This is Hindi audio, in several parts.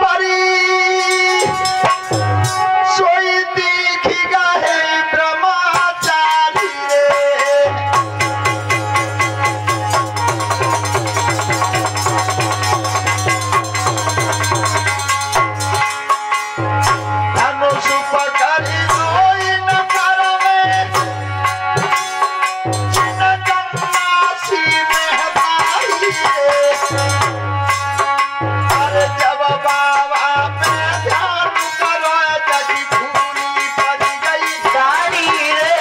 परी सोई दिखी गए ब्रह्मचारी रे। धनुष पकड़ी सोई न करवे जिन गंगासी मेहताई रे। अरे जब बाबा पे ध्यान करो जगी धूली पड़ गई गाड़ी रे।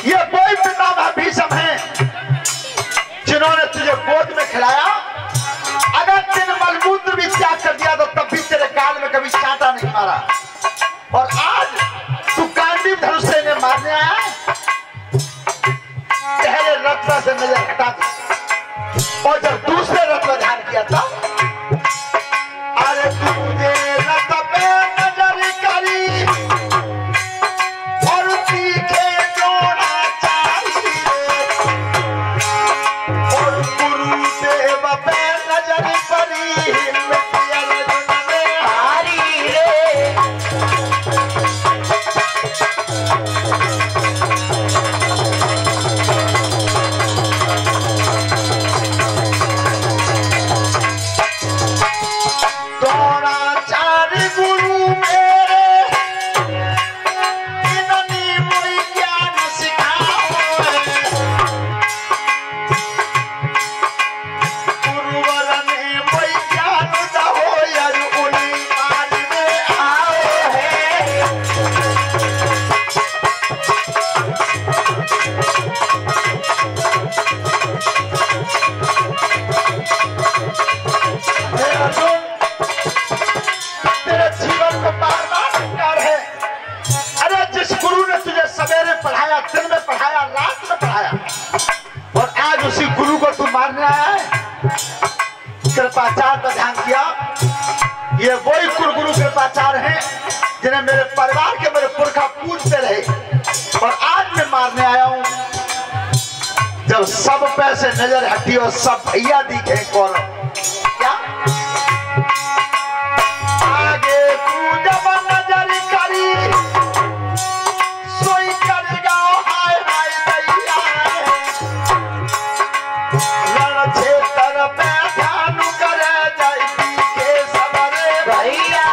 ये कोई पितामह भीष्म है जिन्होंने तुझे गोद में खिलाया। अगर तेरे मलमूत्र भी त्याग कर दिया तो तब भी तेरे कान में कभी कांटा नहीं मारा। और आज तू गांडीव धनुष से इन्हें मारने आया है। पहले रत्न से नजर हटा दी और जब दूसरे रत्न पर ध्यान किया था अरे तुझे रत्न पे नजर करी और तीखे द्रोणाचार्य और गुरुदेव पे नजर पड़ी मिट्टी अर्जुन में हारी रे। द्रोणाचार्य गुरु मेरे इन्होंने मुझे ज्ञान सिखाओ गुरुवर ने मुझे ज्ञान दहो यार उन्हीं मान में आओ है। अर्जुन तेरे जीवन को बार-बार प्यार है। अरे जिस गुरु ने तुझे सवेरे पढ़ाया, दिन में पढ़ाया, रात में पढ़ाया और आज उसी गुरु को तू मारने आया है। कृपाचार्य पर ध्यान किया। ये वही कुलगुरु कृपाचार्य हैं जिन्हें मेरे परिवार के मेरे पुरखा पूजते रहे और आज मैं मारने आया हूं। जब सब पैसे नजर हटी और सब भैया दिखे कौन क्या आगे तू जब नजर करी सोई करेगा हाय हाय दैया रण क्षेत्र पे ध्यान करे जाती के सबरे भैया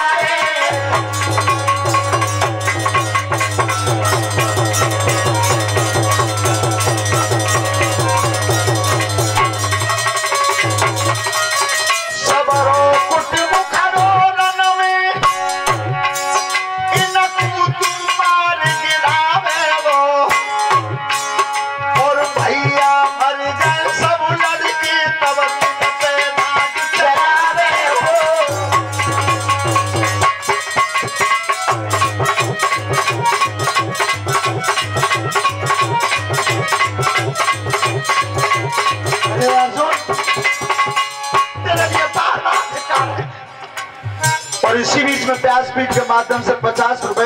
और इसी बीच में व्यासपीठ के माध्यम से 50 रुपए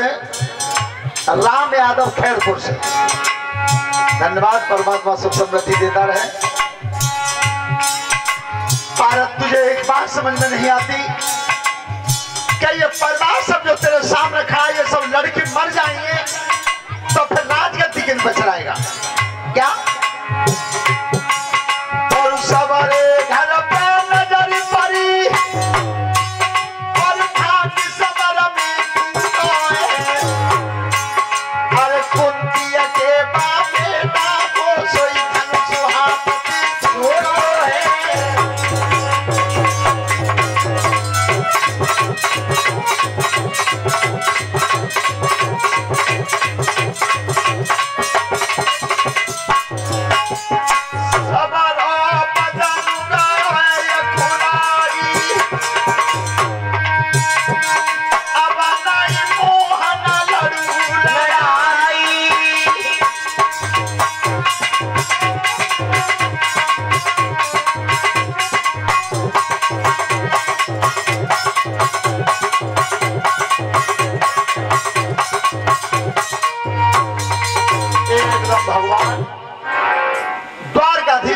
राम यादव खैरपुर से धन्यवाद। परमात्मा सुख समृद्धि देता रहे। भारत तुझे एक बात समझ में नहीं आती क्या ये परिवार सब जो तेरे सामने खड़ा है ये सब लड़के मर जाएंगे तो फिर राजगद्दी किन पर चलाएगा क्या? और सवारे घर पे नजर पड़ी और भाग सबर में और कुंती के बाप बेटा को सोई धन सुहा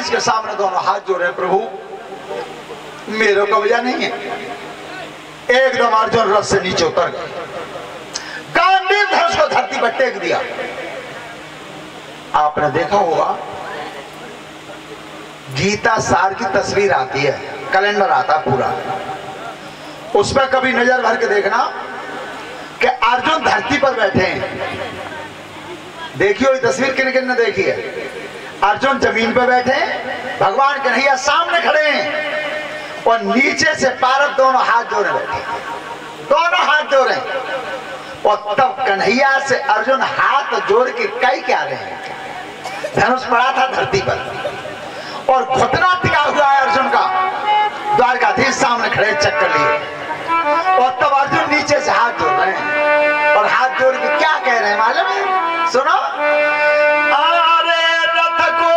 द्वारकाधीश के सामने दोनों हाथ जोड़े, प्रभु मेरे कब्जा नहीं है। एकदम अर्जुन रथ से नीचे उतर गए, गांडीव धनुष को धरती पर टेक दिया। आपने देखा होगा गीता सार की तस्वीर आती है, कैलेंडर आता पूरा, उस पर कभी नजर भर के देखना कि अर्जुन धरती पर बैठे हैं। देखियो ये तस्वीर किन किन ने देखी है। अर्जुन जमीन पर बैठे हैं, भगवान कन्हैया सामने खड़े हैं और नीचे से पार्वती दोनों हाथ जोड़े बैठे, दोनों हाथ जोड़े। और तब कन्हैया से अर्जुन हाथ जोड़ के कई क्या रहे हैं, धनुष पड़ा था धरती पर और घुटना टिका हुआ है अर्जुन का। द्वारकाधीश सामने खड़े चक्कर लिए और तब अर्जुन नीचे से हाथ जोड़ रहे हैं और हाथ जोड़ के क्या कह रहे हैं मालूम है? सुनो, अरे रथ को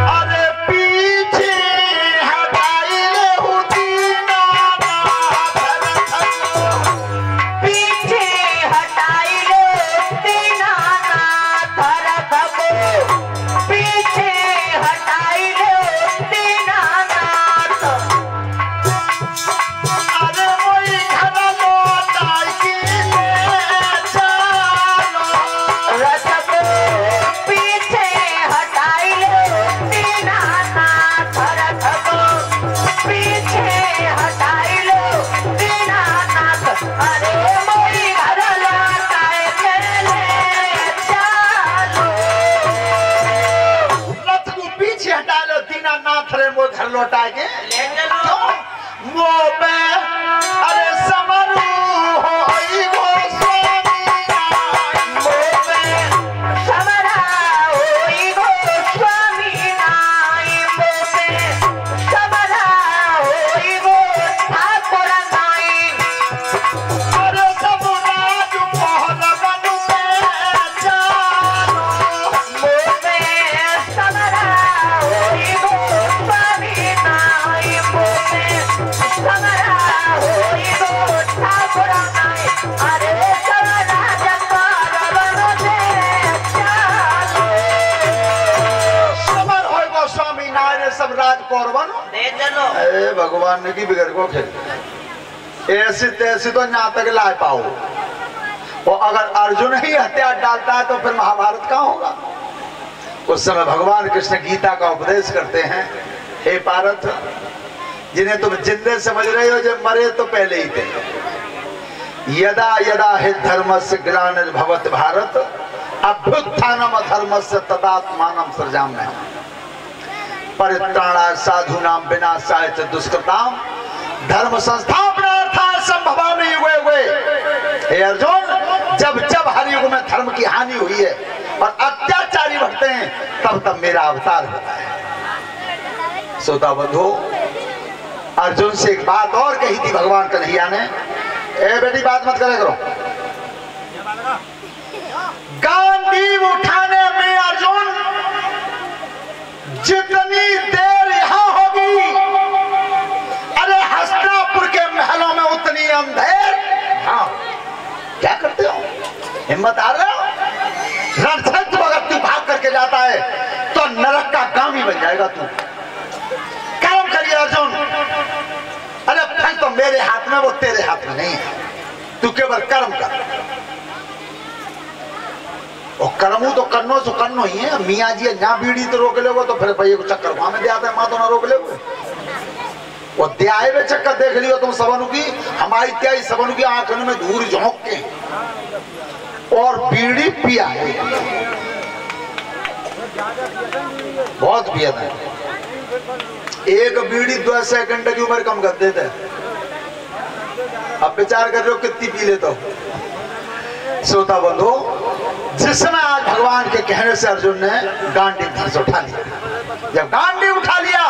अरे पीछे हटाई ले पीछे हटाई लो दीनानाथ रथ को, पीछे हटाई लो दीनानाथ। अरे वही घर लौटाई के ले चलो, रथ को पीछे हटाई लो दीनानाथ रथ को, पीछे हटाई लो दीनानाथ। अरे मोरी घर लौटाए चले चलो। रथ को पीछे हटा लो दीनानाथ रे वो घर लौटा के ले चलो। वो पे अरे समरू हो आई वो स्वामी मोबे समरा होई गो स्वामी नाई, मोबे समरा होई गो ठाकुर नाई। अरे सब राज पहल बनु पे जानो, मोबे समरा होई गो स्वामी नाई, मोबे समरा होई गो ठाकुर नाई। अरे समरा जंगल बनो दे चलो। समर होय वो स्वामी नारे सब राज कौरवन। ले चलो। अरे भगवान ने की बिगड़ को खेल ऐसी तैसी तो यहाँ तक ला पाओ। और अगर अर्जुन ही हथियार डालता है तो फिर महाभारत कहाँ होगा? उस समय भगवान कृष्ण गीता का उपदेश करते हैं, हे पार्थ जिन्हें तुम जिंदे समझ रहे हो जब मरे तो पहले ही थे। यदा यदा हि धर्मस्य ग्लानिर्भवति भारत अभ्युत्थानम धर्मस्य तदात्मानं सृजाम्यहम् परित्राणाय साधूनां विनाशाय च दुष्कृताम् धर्म संस्थापनार्थाय संभवामि युगे युगे। हे अर्जुन, जब जब हर युग में धर्म की हानि हुई है और अत्याचारी बढ़ते हैं तब तब मेरा अवतार होता है। श्रोता बंधु, अर्जुन से एक बात और कही थी भगवान कन्हैया ने, ए बेटी बात मत करे करो। गांडीव उठाने में अर्जुन जितनी देर यहां होगी, अरे हस्तिनापुर के महलों में उतनी अंधेर। हाँ, क्या करते हो? हिम्मत आ रहा हो? रणक्षेत्र अगर तू भाग करके जाता है तो नरक का गामी बन जाएगा तू। कर्म करिए अर्जुन। अरे फल तो मेरे हाथ में, वो तेरे हाथ में नहीं है। तू केवल कर्म कर। और कर्मू तो करनो सो करनो ही है। मियाँ जी ना बीड़ी तो रोक ले तो फिर भैया को चक्कर वहां में दे आता है, माँ तो ना रोक ले। वो त्याए में चक्कर देख लियो तुम सबनु की, हमारी त्याई सबनु की आंखों में धूल झोंक के और बीड़ी पिया है, बहुत पिया था। एक बीड़ी 2 सेकंड की उम्र कम कर देते। अब विचार कर रहे हो कितनी पी ले तो। श्रोता बंधु, जिसमें आज भगवान के कहने से अर्जुन ने गांडी धनुष उठा लिया। जब गांडी उठा लिया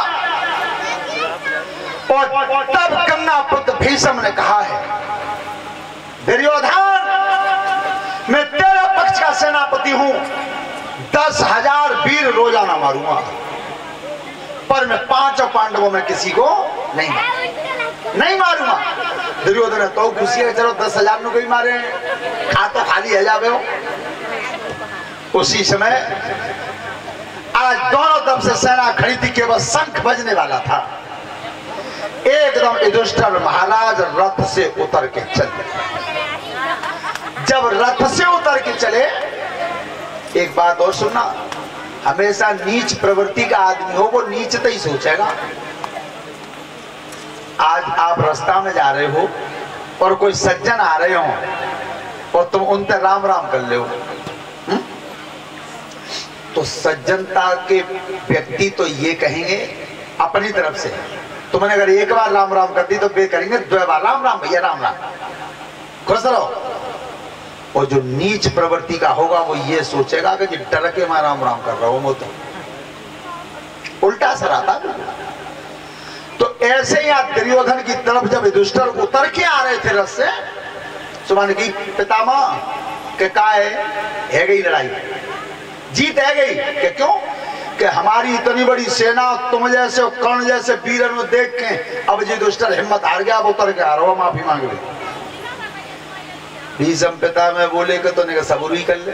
और तब गंगा पुत्र भीष्म ने कहा है, दुर्योधन मैं तेरे पक्ष का सेनापति हूं, 10,000 वीर रोजाना मारूंगा, पर मैं 5 पांडवों में किसी को नहीं मारूंगा। दुर्योधन ने तो खुशी है, चलो 10,000 नु कोई मारे, खा तो खाली है जावे हो। उसी समय आज दोनों तरफ से सेना खड़ी थी, केवल शंख बजने वाला था। एकदम युधिष्ठिर महाराज रथ से उतर के चले। जब रथ से उतर के चले, एक बात और सुनना, हमेशा नीच प्रवृत्ति का आदमी हो वो नीचता ही सोचेगा। आज आप रास्ता में जा रहे हो और कोई सज्जन आ रहे हो और तुम उनसे राम राम कर ले हो, तो सज्जनता के व्यक्ति तो ये कहेंगे अपनी तरफ से, तुमने अगर एक बार राम राम कर दी तो वे करेंगे 2 बार राम राम भैया राम राम, खुश रहो। और जो नीच प्रवृत्ति का होगा वो ये सोचेगा कि डर के मैं राम राम कर रहा हूं, वो तो उल्टा असर आता। तो ऐसे ही आप दुर्योधन की तरफ जब युधिष्ठिर उतर के आ रहे थे रथ से, सुमन की पितामह के का है गई लड़ाई, जीत है गई कि क्यों कि हमारी इतनी बड़ी सेना तुम जैसे कर्ण जैसे वीरन में देख के अब युधिष्ठिर हिम्मत हार गया, अब उतर के आ रहा हो, माफी मांग ली। भीष्म पिता में बोले कि तो सबूर ही कर ले,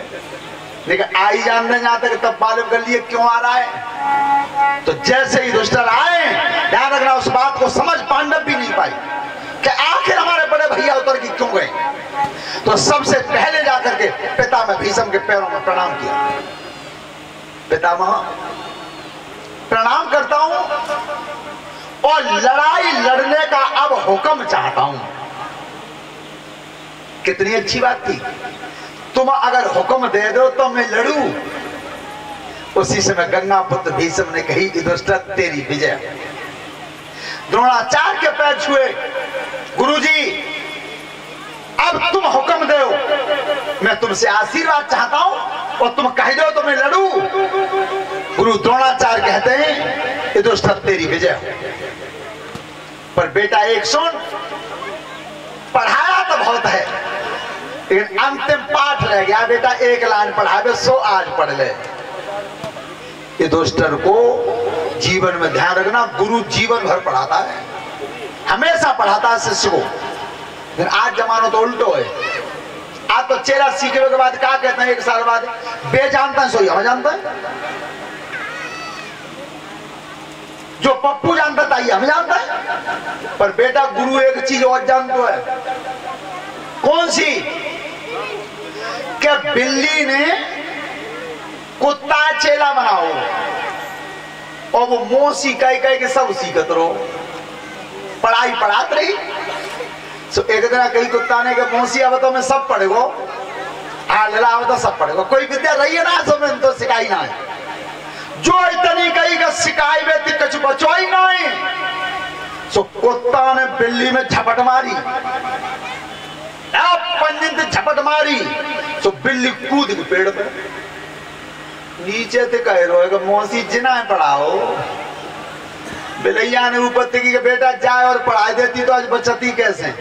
लेकिन आई जानने जहां तक तब मालूम कर लिए क्यों आ रहा है। तो जैसे ही युधिष्ठिर आए, ध्यान रखना उस बात को समझ पांडव भी नहीं पाई कि आखिर हमारे बड़े भैया उतर के क्यों गए। तो सबसे पहले जाकर के पिता में भीष्म के पैरों में प्रणाम किया, पितामह प्रणाम करता हूं और लड़ाई लड़ने का अब हुक्म चाहता हूं। कितनी अच्छी बात थी, तुम अगर हुक्म दे दो तो मैं लड़ूं। उसी समय गंगा पुत्र भीष्म ने कही युधिष्ठिर तेरी विजय। द्रोणाचार्य के पैर छुए, गुरुजी अब तुम हुक्म दो, मैं तुमसे आशीर्वाद चाहता हूं और तुम कह दो तो मैं लड़ूं। गुरु द्रोणाचार्य कहते हैं युधिष्ठिर तेरी विजय। पर बेटा एक सुन, पढ़ाया तो बहुत है लेकिन अंतिम पाठ रह गया बेटा, एक लाइन पढ़ावे सो आज पढ़ ले। युधिष्ठिर को जीवन में ध्यान रखना, गुरु जीवन भर पढ़ाता है, हमेशा पढ़ाता है शिष्य को। लेकिन आज जमाना तो उल्टो है, आज तो चेहरा सीखने के बाद क्या कहते हैं, 1 साल बाद बे जानता है सो हम जानता है, जो पप्पू जानता था ये हम जानता है। पर बेटा गुरु एक चीज और जानता है, कौन सी, क्या बिल्ली ने कुत्ता चेला बनाओ और वो मोसी कह के सब सीखत रहो, पढ़ाई पढ़ात रही। सो एक दिन कही कुत्ता ने कि मोसी अब तो मैं सब पढ़ेगो, हाँ लला अब तो सब पढ़ेगो, कोई विद्या रही है ना सो मैं तो सिखाई ना है, जो इतनी कही का सिखाई बेती कछ बचवाई ना है। सो कुत्ता ने बिल्ली में झपट मारी, पंजिन झपट मारी, तो बिल्ली कूद के पेड़ पे नीचे थे कह रहे मौसी जिना पढ़ाओ। बिलैया ने ऊपर थी कि बेटा जाए और पढ़ाई देती तो आज बचती कैसे।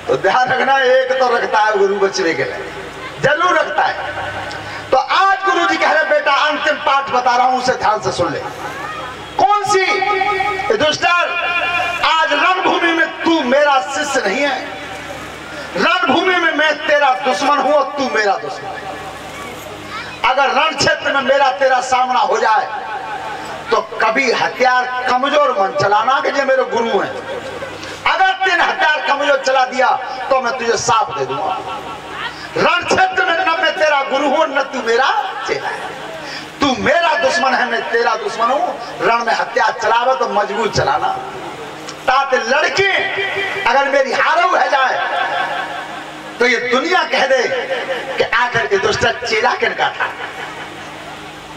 तो ध्यान रखना, एक तो रखता है गुरु बचने के लिए, जरूर रखता है। तो आज गुरु जी कह रहे बेटा अंतिम पाठ बता रहा हूं, उसे ध्यान से सुन ले। कौन सी, युधिष्ठिर आज रणभूमि में तू मेरा शिष्य नहीं है, रणभूमि में मैं तेरा दुश्मन हूं और तू मेरा दुश्मन। अगर रण क्षेत्र में मेरा तेरा सामना हो जाए तो कभी हथियार कमजोर मन चलाना कि ये मेरे गुरु हैं। अगर तीन हथियार कमजोर चला दिया तो मैं तुझे साफ दे दूंगा। रण क्षेत्र में न मैं तेरा गुरु हूं न तू मेरा चेला है, तू मेरा दुश्मन है मैं तेरा दुश्मन हूं। रण में हथियार चलावे तो मजबूत चलाना, ताकि लड़के अगर मेरी हारो है जाए तो ये दुनिया कह दे कि आखिर युधिष्ठिर चेला किनका था।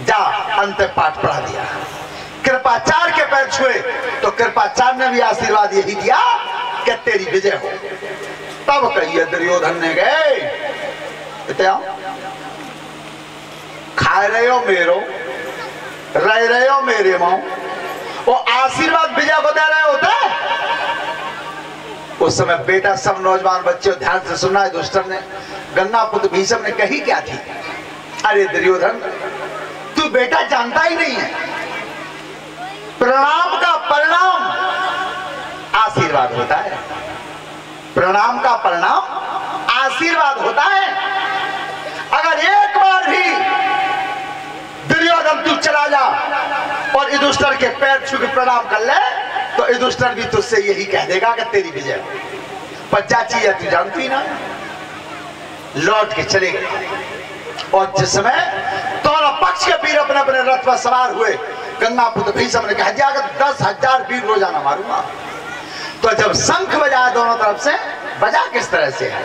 जा अंत पाठ पढ़ा दिया, कृपाचार्य के पैर छुए तो कृपाचार्य ने भी आशीर्वाद यही दिया कि तेरी विजय हो। तब कहिए दुर्योधन ने गए खा रहे हो मेरो, रह रहे हो मेरे मां, वो आशीर्वाद विजय को दे रहे होते। उस समय बेटा सब नौजवान बच्चे ध्यान से सुना, युधिष्ठिर ने गंगा पुत्र भीष्म ने कही क्या थी, अरे दुर्योधन तू बेटा जानता ही नहीं है, प्रणाम का परिणाम आशीर्वाद होता है, प्रणाम का परिणाम आशीर्वाद होता है। अगर एक बार के पैर छू के प्रणाम कर ले तो युधिष्ठिर भी तुझसे यही कह देगा कि तेरी विजय। पर चाची है तू जानती ना, लौट के चले गए। और जिस समय दोनों पक्ष के वीर अपने अपने रथ पर सवार हुए, गंगा पुत्र भीष्म ने कहा जाकर 10,000 वीर रोजाना मारूंगा। तो जब शंख बजाया दोनों तरफ से, बजा किस तरह से है?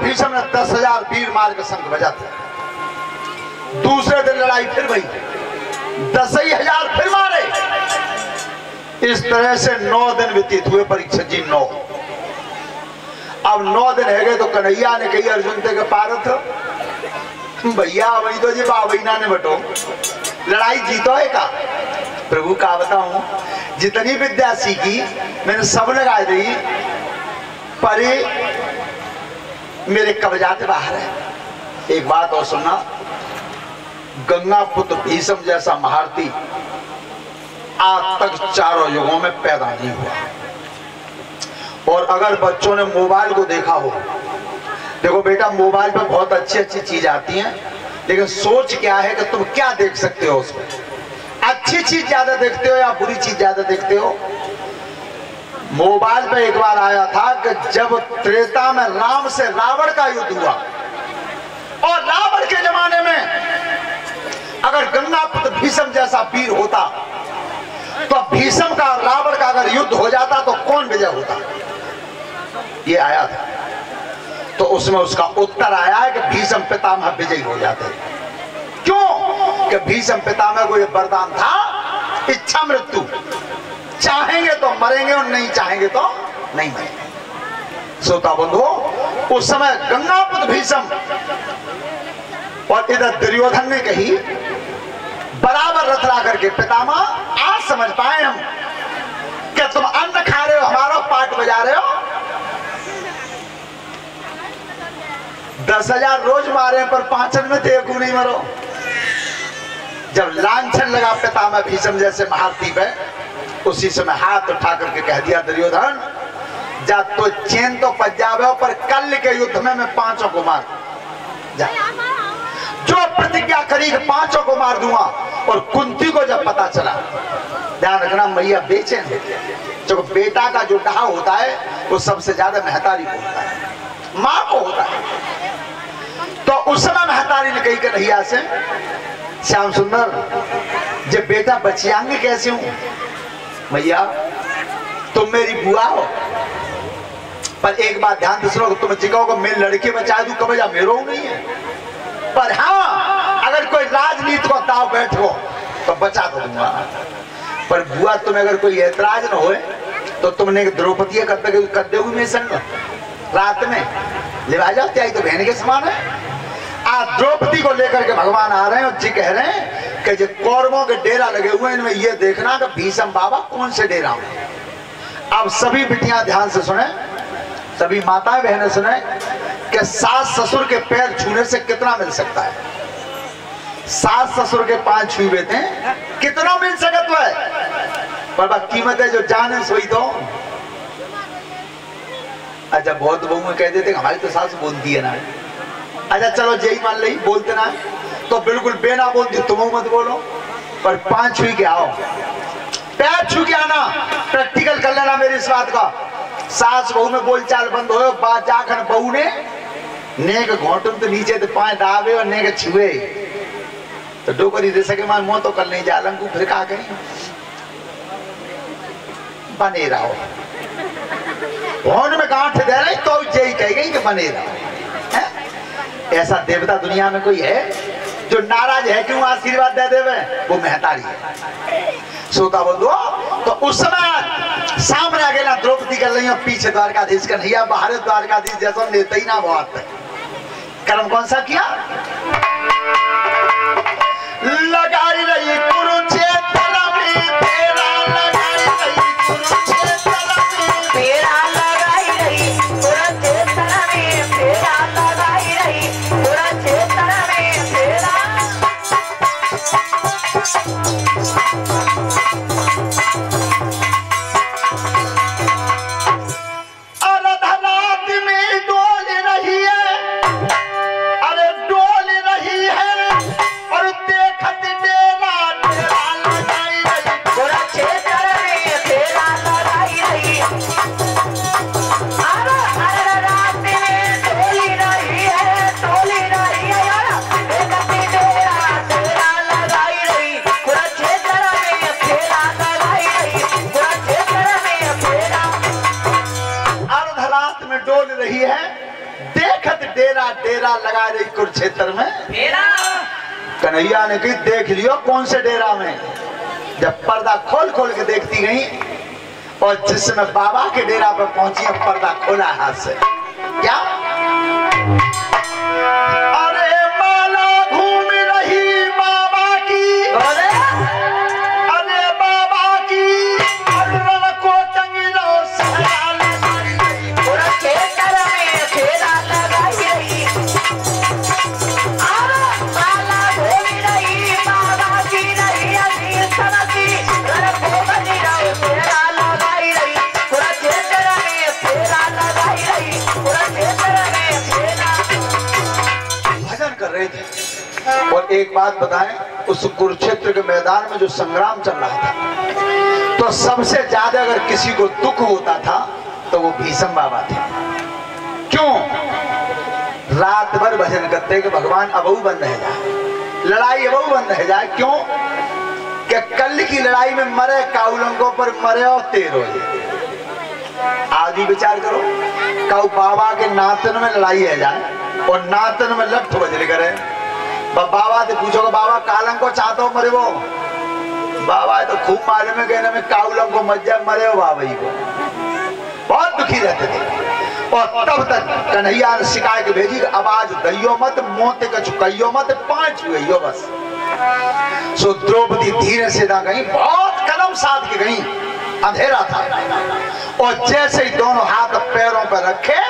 भीष्म ने 10,000 वीर मार के शंख बजा था। दूसरे दिन लड़ाई फिर भई, 10,000 फिर मारे। इस तरह से 9 दिन व्यतीत हुए। परीक्षा जी 9। अब 9 दिन है गए तो कन्हैया ने कही अर्जुन ते के पारथ भैया वही तो जी बाबैना ने बटो लड़ाई जीतो है का। प्रभु का बताऊं, जितनी विद्या सीखी मैंने सब लगा दी, पर मेरे कब्जाते बाहर है। एक बात और सुनना, गंगा पुत्र भीष्म जैसा महारथी आज तक चारों युगों में पैदा नहीं हुआ। और अगर बच्चों ने मोबाइल को देखा हो, देखो बेटा मोबाइल पे बहुत अच्छी अच्छी चीज आती हैं, लेकिन सोच क्या है कि तुम क्या देख सकते हो उसमें। अच्छी चीज ज्यादा देखते हो या बुरी चीज ज्यादा देखते हो? मोबाइल पे एक बार आया था कि जब त्रेता में राम से रावण का युद्ध हुआ, और रावण के जमाने में अगर गंगा पुत्र भीष्म जैसा वीर होता तो भीष्म का रावण का अगर युद्ध हो जाता तो कौन विजय होता, ये आया था। तो उसमें उसका उत्तर आया है कि भीष्म पितामह विजयी हो जाते। क्यों? कि भीष्म पितामह को यह वरदान था, इच्छा मृत्यु, चाहेंगे तो मरेंगे और नहीं चाहेंगे तो नहीं मरेंगे। श्रोता बंधु, उस समय गंगापुत्र भीष्म और इधर दुर्योधन ने कही बराबर रथ ला करके, पितामह आज समझ पाए हम कि तुम अन्न खा रहे हो, हमारा पाठ बजा रहे हो। 10,000 रोज मारे पर 5 में थे, एक नहीं मरो। जब लांछन लगा पितामह भीष्म जैसे महारथी पे, उसी समय हाथ उठा करके कह दिया दुर्योधन जा तो चैन तो पच जावे, पर कल के युद्ध में मैं 5 को मार जा। जो प्रतिज्ञा करी 5 को मार दूंगा। और कुंती को जब पता चला, ध्यान रखना मैया बेचैन होती है, जो बेटा का जो डहा होता है वो सबसे ज्यादा महतारी को होता है, माँ को होता है। तो उस समय महतारी ने कही कन्हैया से, श्याम सुंदर जब बेटा बचियांगे कैसे हूं? मैया तुम मेरी बुआ हो, पर एक बात ध्यान से सुनो, तुम जिगाओ मैं लड़के बचा दूं कब जा मेरो नहीं है। पर हाँ अगर कोई राजनीति को दाव बैठो तो बचा तो दूंगा। पर बुआ तुम्हें अगर कोई ऐतराज न होए तो तुमने द्रौपदी कर दोगी मेरे संग रात में ले जाओ, त्याई तो बहन के समान है। आज द्रौपदी को लेकर के भगवान आ रहे हैं और जी कह रहे हैं कि जो कौरवों के डेरा लगे हुए हैं इनमें ये देखना कि भीष्म बाबा कौन से डेरा में। अब सभी बिटियां ध्यान से सुने, सभी माताएं बहनें सुने कि सास ससुर के पैर छूने से कितना मिल सकता है। सास ससुर के पांव छुए थे कितना मिल सकत है, पर कीमत है जो जाने सोई तो। अच्छा बहुत बहु कह देते हमारी तो सास बोलती है ना, अच्छा चलो यही मान ली बोलते ना, तो बिल्कुल बेना बोलती तुम मत बोलो, पर 5 छुई के आओ, पैर छू के आना, प्रैक्टिकल कर लेना मेरी इस बात का। सास बहू में बोलचाल बंद हो, बात जाकर बहू ने नेक घोटुन तो नीचे तो पाए दावे और नेक छुए तो डोकरी दे सके मैं मुंह तो कल नहीं जा लंकू फिर कहा गई बने रहो भवन में गांठ दे रही तो यही कह गई कि बने रहो। ऐसा देवता दुनिया में कोई है जो नाराज है क्यों आशीर्वाद दे देवे? वो महतारी है। सोता बोल दो तो उस समय सामने आ गया द्रौपदी कर रही पीछे द्वारकाधीश कन्हैया बाहर द्वारकाधीश जैसा नेता ही ना बहुत कर्म कौन सा किया? लगाई रही कुरुक्षेत्र में फेरा लगाई रही कुरुक्षेत्र में फेरा लगाई रही कुरुक्षेत्र में फेरा लगाई रही कुरुक्षेत्र में फेरा अरधनाथ में डोल रही है, अरे डोल रही है और देखत डेरा डेरा लगाई रही कुरुक्षेत्र में फेरा लगाई रही अरे रात में डोली रही है देखती डेरा डेरा लगाई रही कुरुक्षेत्र में फेरा लगाई रही कुरुक्षेत्र में फेरा अर्धरात में डोल रही है देखत डेरा डेरा लगा रही कुरुक्षेत्र में फेरा। कन्हैया ने कही देख लियो कौन से डेरा में। जब पर्दा खोल खोल के देखती गई और जिसमें बाबा के डेरा पर पहुंची पर्दा खोला हाथ से क्या? अरे माला घूम रही बाबा की अरे बाबा की और को टंगिलो सहरा लगाई रही कुरुक्षेत्र में फेरा लगाई रही माला घूम रही बाबा की रही अजीर समझी घर को बनी रही फेरा लगाई रही कुरुक्षेत्र में फेरा लगाई रही कुरुक्षेत्र में फेरा। भजन कर रहे थे। और एक बात बताएं उस कुरुक्षेत्र के मैदान में जो संग्राम चल रहा था तो सबसे ज्यादा अगर किसी को दुख होता था तो वो भीष्म बाबा थे। क्यों? रात भर भजन करते कि भगवान अबहू बंद रह जाए, लड़ाई अबहू बंद रह जाए। क्यों? कि कल की लड़ाई में मरे काउलंगों पर मरे और तेर हो जाए। आज ही विचार करो काउ बाबा के नातन में लड़ाई है जाए और नातन में लठ बजरे करे बाबा से पूछोगे बाबा कालंग को चाहते हो मरे वो बाबा तो खूब मालूम है कहने में काउलंग को मत जाए मरे हो बाबा ही को बहुत दुखी रहते थे। और तब तक कन्हैया ने शिकायत भेजी अब आज दइयो मत मोते का चुकाइयो मत 5 हुए बस। सो द्रौपदी धीरे से ना गई बहुत कदम साध के गई अंधेरा था और जैसे ही दोनों हाथ पैरों पर रखे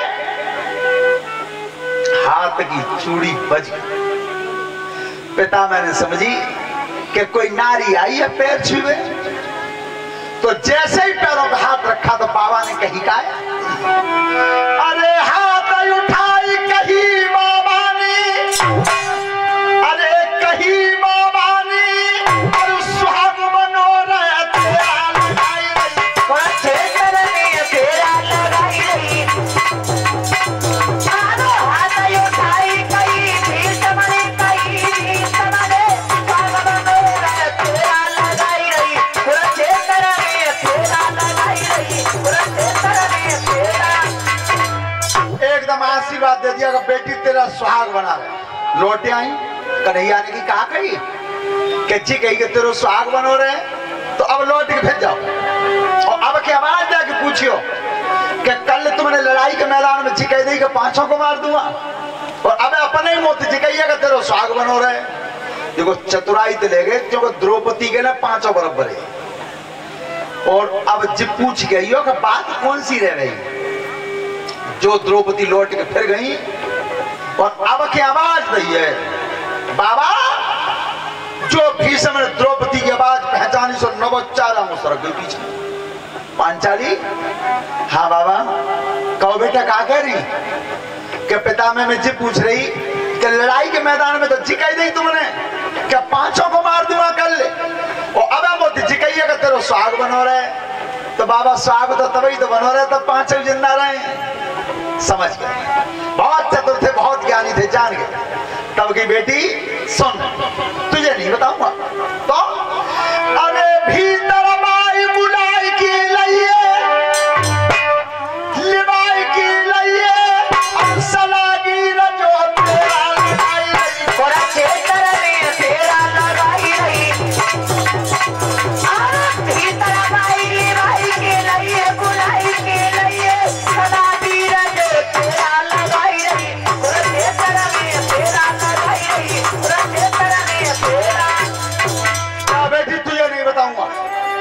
हाथ की चूड़ी बज गई। पिता मैंने समझी कि कोई नारी आई है पैर छुए तो जैसे ही पैरों पे हाथ रखा तो बाबा ने कही का अरे हाथ उठाई कही बाबा ने अरे कही बाबा ने और सुहाग बनो रहे तेरा लगाई रही कुरुक्षेत्र में फेरा लगाई रही हाथ उठाई कही भीष्म ने कही भीष्म ने सुहाग बनो रहे तेरा लगाई रही कुरुक्षेत्र में फेरा लगाई रही कुरुक्षेत्र में फेरा। एकदम आशीर्वाद दे दिया कि बेटी तेरा सुहाग बना रहे। लौटे आई कन्हैया ने की कहा कही कि कही कि तेरे सुहाग बनो रहे तो अब लौट के भेज जाओ और अब की आवाज दे के पूछियो कि कल तुमने लड़ाई के मैदान में जिकई दी कि 5 को मार दूंगा और अब अपने ही मोत जिकैया कि तेरे सुहाग बनो रहे। देखो चतुराई तो ले गए क्योंकि द्रौपदी के ना 5 बराबर है और अब जब पूछ गई हो कि बात कौन सी रह गई जो द्रौपदी लौट के फिर गई और अब की आवाज दी है बाबा जो भीष्म ने द्रौपदी की आवाज पहचानी सो नवोच्चारा मुसरक गई पीछे पांचाली। हाँ बाबा कहो बेटा कहा कह रही कि पिता में जी पूछ रही कि लड़ाई के मैदान में तो जिकाई दी तुमने क्या 5 को मार दूंगा कल और अब मोती जिकाइया का तेरा सुहाग बनो रहे तो बाबा सुहाग तो तभी तो बनो रहे तब 5 जिंदा रहे समझ गए, बहुत चतुर थे, बहुत ज्ञानी थे, जान गए। तब की बेटी सुन, तुझे नहीं बताऊंगा। तो अरे भीतर माई बुलाई की लइए, लिवाई की लइए, और सलागी न जो तेरा लगाई रही, कोरा क्षेत्र में तेरा लगाई रही। भीतर माई लिवाई के लिए बुलाई के लिए सलागी न जो तेरा लगाई रही। कोरा क्षेत्र में तेरा लगाई रही, कोरा क्षेत्र में तेरा। क्या बेटी तुझे नहीं बताऊंगा।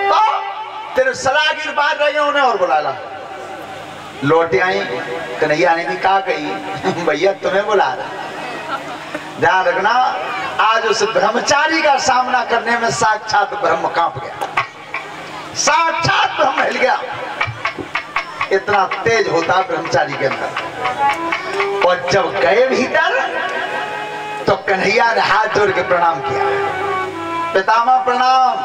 तो तेरे सलागी बाहर रह गए, उन्हें और बुला ला। लौट आई, कन्हैया ने भी कहा कही भैया तुम्हें बुला रहा। ध्यान रखना, आज उस ब्रह्मचारी का सामना करने में साक्षात ब्रह्म कांप गया, साक्षात ब्रह्म हिल गया। इतना तेज होता ब्रह्मचारी के अंदर। और जब गए भीतर तो कन्हैया ने हाथ जोड़ के प्रणाम किया। पितामह प्रणाम।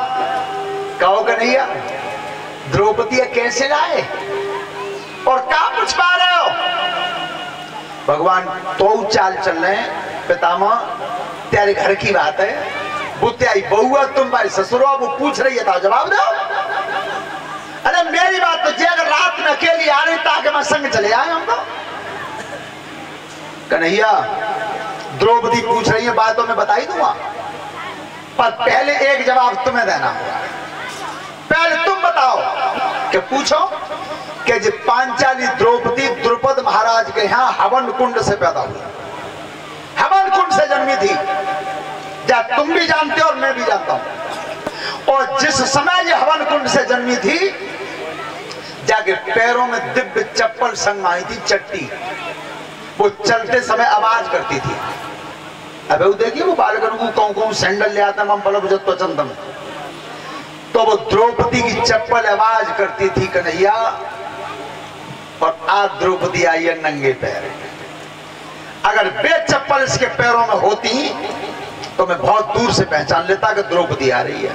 कहो कन्हैया, द्रौपदी कैसे लाए और क्या पूछ पा रहे हो? भगवान तो चाल चल रहे हैं। पितामह तेरे घर की बात है, बुत्याई बहुआ तुम भाई ससुरो, वो पूछ रही है, जवाब दो। अरे मेरी बात तो जे, अगर रात में अकेली आ रही ताकि मैं संग चले आए हम तो। कन्हैया द्रौपदी पूछ रही है, बातों में बता ही दूंगा, पर पहले एक जवाब तुम्हें देना होगा। पहले तुम बताओ कि पूछो कि जो पांचाली द्रौपदी द्रुपद महाराज के यहाँ हवन कुंड से पैदा हुई, हवन कुंड से जन्मी थी, जा तुम भी जानते हो और मैं भी जानता हूं। और जिस समय ये हवन कुंड से जन्मी थी, जाके पैरों में दिव्य चप्पल संग आई थी, चट्टी, वो चलते समय आवाज करती थी। अबे वो देखिए वो बालकन को कौन सैंडल ले आता चंदम, तो वो द्रौपदी की चप्पल आवाज करती थी कन्हैया। और आज द्रौपदी आई है नंगे पैर। अगर बेचप्पल इसके पैरों में होती तो मैं बहुत दूर से पहचान लेता कि द्रौपदी आ रही है।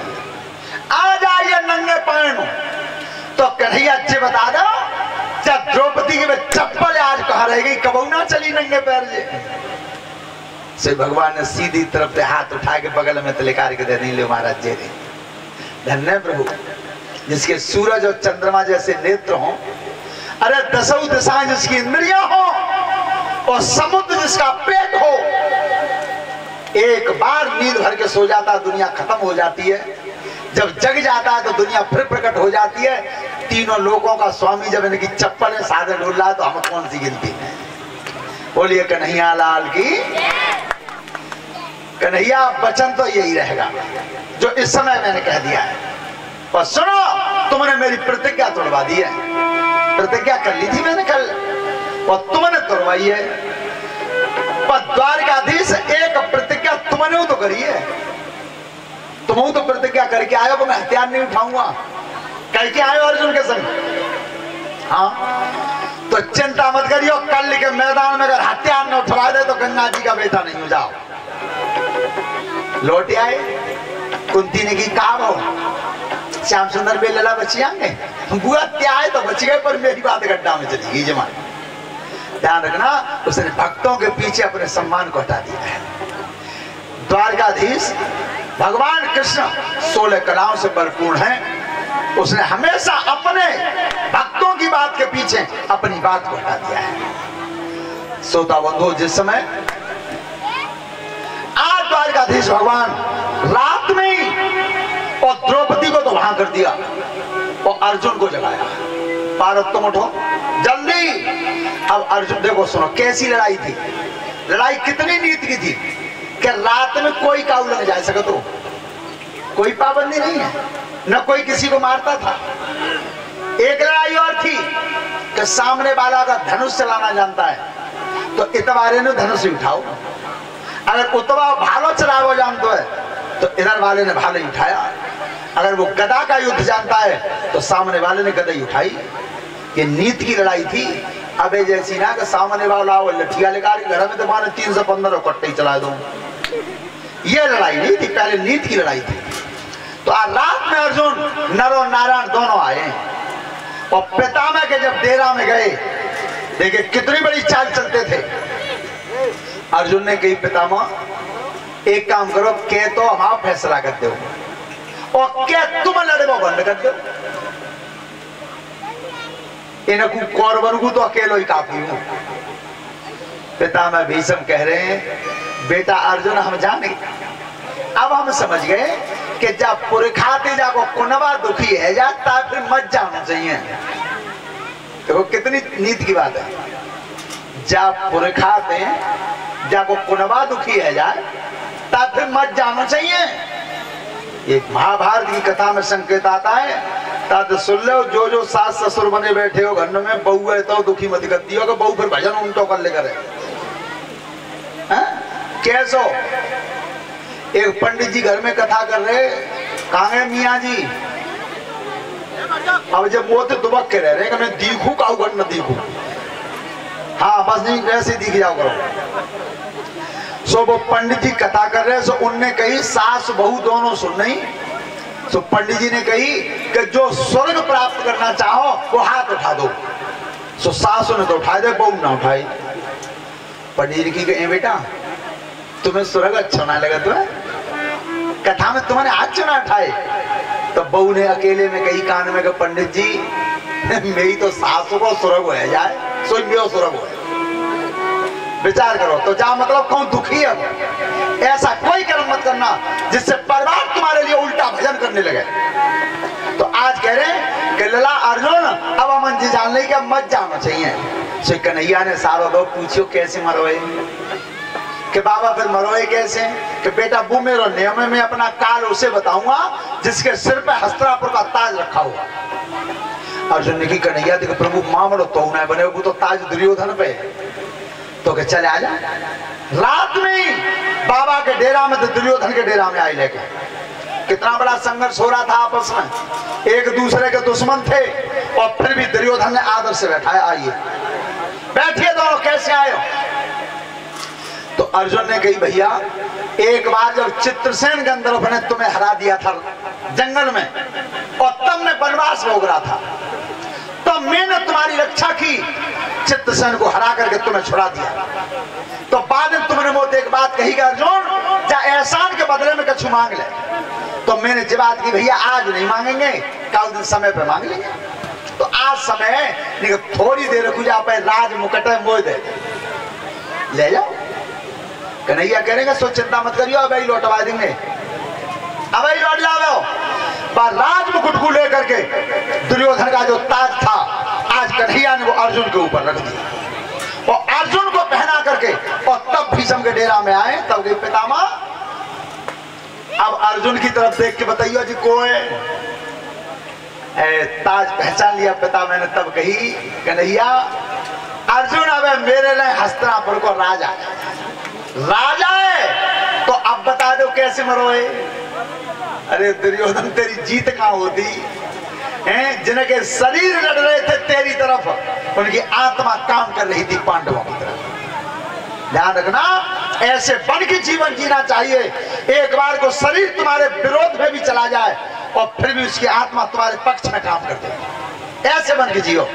आज आई है नंगे पैर, तो कन्हैया जी बता दो, जब द्रौपदी की चप्पल आज कहाँ रह गई, कबू ना चली नंगे पैर जे। से भगवान ने सीधी तरफ से हाथ उठा के बगल में तलेकार के दे दी, ले महाराज जी ने। धन्य प्रभु, जिसके सूरज और चंद्रमा जैसे नेत्र हों, अरे दसों दिशाएं जिसकी इंद्रियां हो, और समुद्र जिसका पेट हो, एक बार नींद भर के सो जाता दुनिया खत्म हो जाती है, जब जग जाता है तो दुनिया फिर प्रकट हो जाती है। तीनों लोगों का स्वामी जब इनकी चप्पलें साधे डोल रहा है तो हम कौन सी गिनती है? बोलिए कन्हैया लाल की। कन्हैया वचन तो यही रहेगा जो इस समय मैंने कह दिया है। और सुनो, तुमने मेरी प्रतिज्ञा तोड़वा दी है। प्रतिज्ञा कर ली थी मैंने कल, और तुमने तोड़वाई है। पर द्वारकाधीश एक प्रतिज्ञा तुमने तो करी है, तुम तो प्रतिज्ञा करके आयो कि मैं हथियार नहीं उठाऊंगा, करके आयो अर्जुन के संग। हाँ, तो चिंता मत करियो, कल के मैदान में अगर हथियार न उठवा दे तो गंगा जी का बेटा नहीं हो जाओ। लौट आए, कुंती ने की कहा श्याम सुंदर बे लला बचियांगे, बुआ क्या है तो बच गए, पर मेरी बात गड्ढा में चली गई जमा। ध्यान रखना, उसने भक्तों के पीछे अपने सम्मान को हटा दिया है। द्वारकाधीश भगवान कृष्ण 16 कलाओं से भरपूर हैं। उसने हमेशा अपने भक्तों की बात के पीछे अपनी बात को हटा दिया है। श्रोता बंधु, जिस समय आज द्वारकाधीश भगवान रात में ही और द्रौपदी को तो वहां कर दिया और अर्जुन को जगाया, पारत तुम उठो जल्दी। अब अर्जुन देखो, सुनो कैसी लड़ाई थी। लड़ाई कितनी नीति की थी कि रात में कोई काऊ लग जा सके, तो कोई पाबंदी नहीं है, न कोई किसी को मारता था। एक लड़ाई और थी कि सामने वाला का धनुष चलाना जानता है तो इतवारे ने धनुष उठाओ, अगर उतवा भालो चलाओ जानता है तो इधर वाले ने भाले उठाया, अगर वो गदा का युद्ध जानता है तो सामने वाले ने गदा उठाई। ये नीति की लड़ाई थी। अबे जैसी ना कि सामने वाला वो लठिया लेकर घर में तो माने 315 कट्टे ही चला दो, ये लड़ाई नहीं थी, पहले नीति की लड़ाई थी। तो आज रात में अर्जुन नर और नारायण दोनों आए और पितामह के जब डेरा में गए देखिए कितनी बड़ी चाल चलते थे। अर्जुन ने कही पितामह एक काम करो, के तो हम फैसला कर दो और क्या तुम लड़े वो बंद कर दो। इनको कौरवन को तो अकेलो ही काफी हूं। पितामह भीष्म कह रहे हैं बेटा अर्जुन हम जाने, अब हम समझ गए कि जब पुरखाते जाको कुनवा दुखी है जाता फिर मत जाना चाहिए। देखो कितनी नीति की बात है। जब पुरखाते जाको कुनवा दुखी है जाए तब फिर मत जाना चाहिए। एक महाभारत की कथा में संकेत आता है, तब सुन लो जो जो सास ससुर बने बैठे हो घर में, बहू है तो दुखी मत कर दियो, बहू फिर भजन उल्टो कर लेकर है। कैसो एक पंडित जी घर में कथा कर रहे, कहाँ है मियाँ जी? अब जब वो तो दुबक के रह रहे मैं दिखू का घर न दिखू, हाँ बस नहीं ऐसे दिख जाओ करो। सो वो पंडित जी कथा कर रहे, सो उनने कही सास बहू दोनों सुन नहीं। सो पंडित जी ने कही कि जो स्वर्ग प्राप्त करना चाहो वो हाथ उठा दो। सो सासू ने तो उठाए दे, बहू ना उठाई। पंडित जी की कहे बेटा तुम्हें स्वर्ग अच्छा ना लगा, तुम्हें कथा में तुम्हारे हाथ क्यों ना उठाए? तो बहू ने अकेले में कही कान में कि पंडित जी मेरी तो सासू को स्वर्ग हो जाए, सोई मेरा स्वर्ग हो। विचार करो तो जा मतलब कौन दुखी है। ऐसा कोई कर्म मत करना जिससे परिवार तुम्हारे लिए उल्टा भजन करने लगे। तो आज कह रहे हैं कि लला अर्जुन अब अमन जी जान ले कि अब मत जाना चाहिए। सो कन्हैया ने सारो दो पूछो कैसे मरोए कि बाबा फिर मरोए कैसे? कि बेटा वो मेरा नियम में अपना काल उसे बताऊंगा जिसके सिर पे हस्तिनापुर का ताज रखा हुआ। अर्जुन ने की कन्हैया देखो प्रभु मां मरो तो ना बने, वो तो ताज दुर्योधन पे। तो के चले आजा। रात में बाबा के डेरा में तो दुर्योधन के डेरा में आए लेके। कितना बड़ा संघर्ष हो रहा था आपस में, एक दूसरे के दुश्मन थे और फिर भी दुर्योधन ने आदर से बैठाया, आइए बैठिए दोनों, कैसे आए हो? तो अर्जुन ने कही भैया एक बार जब चित्रसेन गंधर्व ने तुम्हें हरा दिया था जंगल में और तब मैं वनवास भोग रहा था, तो मैंने तुम्हारी रक्षा की, चित्रसेन को हरा करके तुम्हें छुड़ा दिया। तो बाद में तुमने मुझे एक बात कही कि अर्जुन जा एहसान के बदले में कछु मांग ले। तो मैंने जवाब की भैया आज नहीं मांगेंगे, कल दिन समय पे मांग लेंगे। तो आज समय थोड़ी देर रुक जा पे, राज मुकुट मोह दे ले जाओ। कन्हैया कहेंगे सो चिंता मत करियो, अब लौटवा देंगे, अब लौट जाओ। पर राज मुकुट को लेकर के दुर्योधन का जो ताज था आज कन्हैया ने वो अर्जुन के ऊपर रख दिया और अर्जुन को पहना करके और तब भीष्म के डेरा में आए। तब गई पितामह अब अर्जुन की तरफ देख के बताइए जी को है ताज पहचान लिया पितामह ने। तब कही कन्हैया अर्जुन अब मेरे लिए हस्तिनापुर को राजा है, तो अब बता दो कैसे मरोए? अरे दुर्योधन तेरी जीत कहां होती हैं? जिनके शरीर लड़ रहे थे तेरी तरफ, उनकी आत्मा काम कर रही थी पांडवों की तरफ। ध्यान रखना ऐसे बन के जीवन जीना चाहिए। एक बार को शरीर तुम्हारे विरोध में भी चला जाए और फिर भी उसकी आत्मा तुम्हारे पक्ष में काम करती है, ऐसे बन के जियो।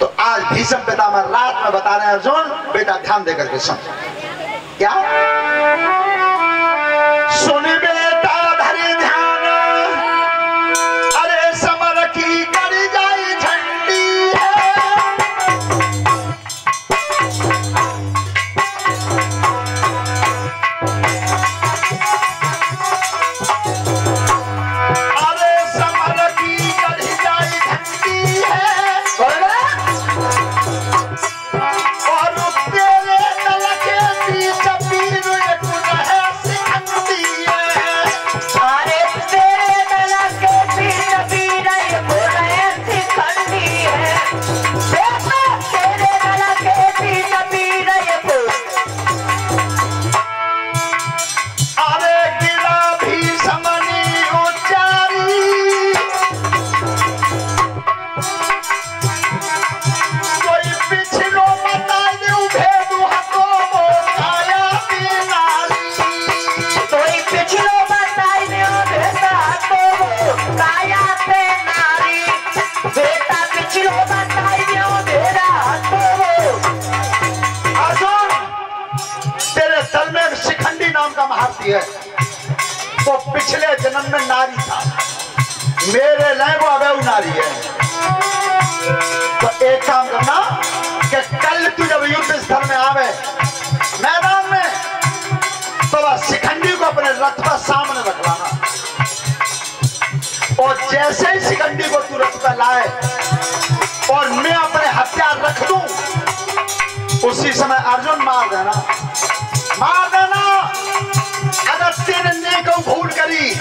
तो आज भीष्म पितामह रात में बता रहे हैं अर्जुन बेटा ध्यान देकर के सुन। क्या सुन बेटा धरे ध्यान, अरे समर की कर जाई झंडी है। अरे समर की कर जाई झंडी है और तेरे दल के बीच बेटा पिछलो बताई दो तेरा कम हारती है, वो पिछले जन्म में नारी था, मेरे लिए वो अबेऊ नारी है। तो एक काम करना कि कल तू जब युद्ध स्थल में आवे मैदान में, तो वह शिखंडी को अपने रथ पर सामने रख लाना, और जैसे ही शिखंडी को तू रथ पर लाए और मैं अपने हथियार रख दूं, उसी समय अर्जुन मार देना, मार देना। अगर तेरे ने को भूल करी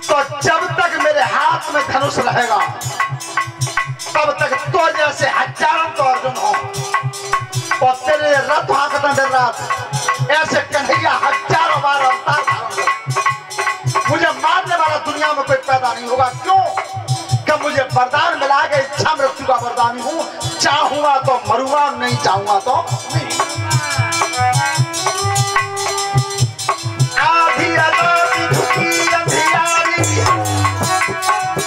तो जब तक मेरे हाथ में धनुष रहेगा तब तक तो जैसे हजारों तो अर्जुन हो, और तेरे रथ हाकता दिन रात ऐसे कन्हैया हजारों बार अवतार धारण कर, मुझे मारने वाला दुनिया में कोई पैदा नहीं होगा। क्यों? कि मुझे वरदान मिला के इच्छा मृत्यु का वरदानी हूं, चाहूंगा तो मरूंगा, नहीं चाहूंगा तो नहीं। आधी आजादी झुकी अंधियारी,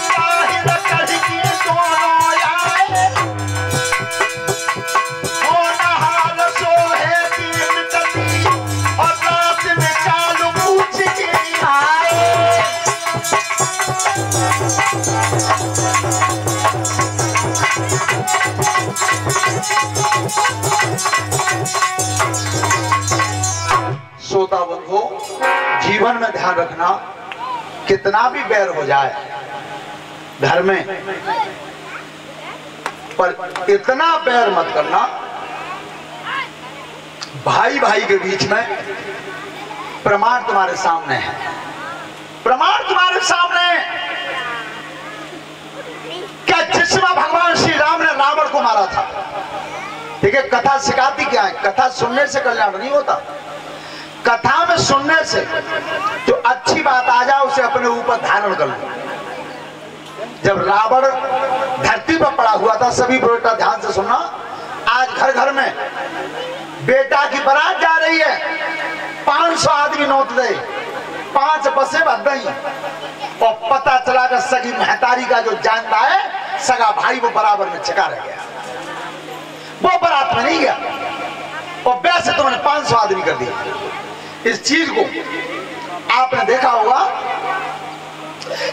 ताहिर कढ़ी की दोनों आए, हो नहार सोहे तीन कटी, और रात में चालू पूछ के आए। श्रोता बंधु, जीवन में ध्यान रखना, कितना भी बैर हो जाए घर में, पर इतना बैर मत करना भाई भाई के बीच में। प्रमाण तुम्हारे सामने है, प्रमाण तुम्हारे सामने है। क्या जिसमें भगवान श्री राम ने रावण को मारा था, ठीक है? कथा सिखाती क्या है? कथा सुनने से कल्याण नहीं होता, कथा में सुनने से जो अच्छी बात आ जाए उसे अपने ऊपर धारण कर लो। जब रावण धरती पर पड़ा हुआ था, सभी बेटा ध्यान से सुनना, आज घर घर में बेटा की बारात जा रही है, 500 आदमी नोट दे, 5 बसें भर गई, और पता चला कि सगी महतारी का जो जानता है सगा भाई वो बराबर में चका रह गया, वो बारात में नहीं गया, और वैसे तुमने 500 आदमी कर दिया। इस चीज को आपने देखा होगा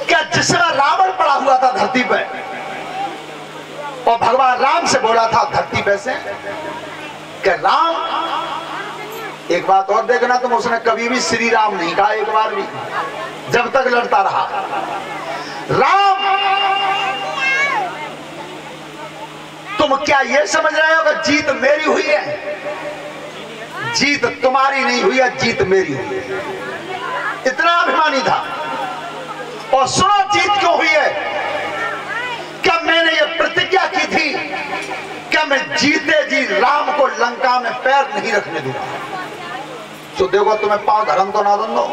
क्या जिसमें रावण पड़ा हुआ था धरती पे, और भगवान राम से बोला था धरती पे से कि राम, एक बात और देखना, तुम उसने कभी भी श्री राम नहीं कहा एक बार भी, जब तक लड़ता रहा। राम, तुम क्या ये समझ रहे हो कि जीत मेरी हुई है? जीत तुम्हारी नहीं हुई है, जीत मेरी हुई है। इतना अभिमानी था। और सुनो जीत क्यों हुई है? क्या मैंने ये प्रतिज्ञा की थी क्या मैं जीते जी राम को लंका में पैर नहीं रखने दूंगा। तो देखो तुम्हें पांव धर्म तो ना दो,